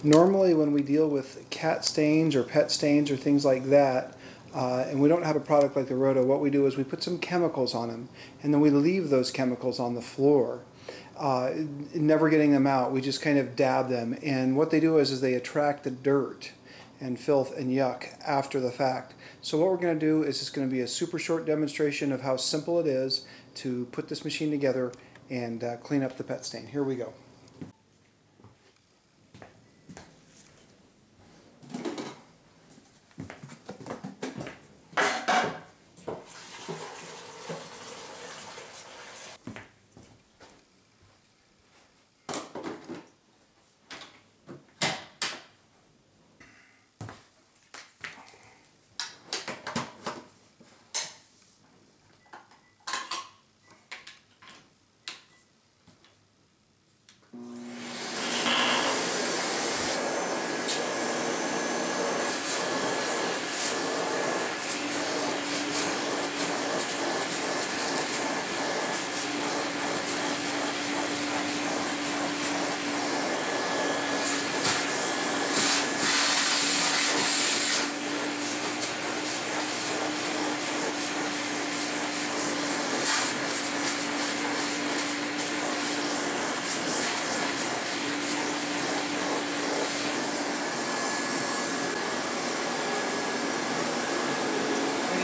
Normally when we deal with cat stains or pet stains or things like that, and we don't have a product like the Rotho, what we do is we put some chemicals on them and then we leave those chemicals on the floor. Never getting them out, we just kind of dab them, and what they do is they attract the dirt and filth and yuck after the fact. So what we're going to do is it's going to be a super short demonstration of how simple it is to put this machine together and clean up the pet stain. Here we go.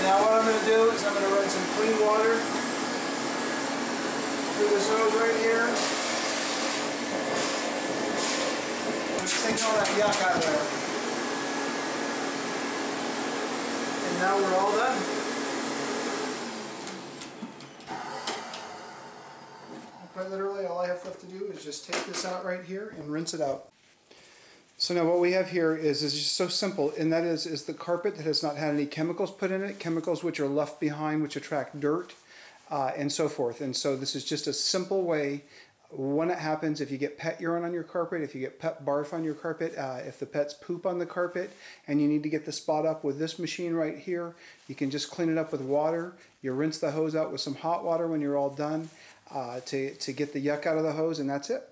Now what I'm going to do is I'm going to run some clean water through this hose right here. And take all that yuck out of there. And now we're all done. Quite literally, all I have left to do is just take this out right here and rinse it out. So now what we have here is just so simple, and that is the carpet that has not had any chemicals put in it, chemicals which are left behind which attract dirt and so forth. And so this is just a simple way when it happens, if you get pet urine on your carpet, if you get pet barf on your carpet, if the pets poop on the carpet and you need to get the spot up with this machine right here, you can just clean it up with water. You rinse the hose out with some hot water when you're all done to get the yuck out of the hose, and that's it.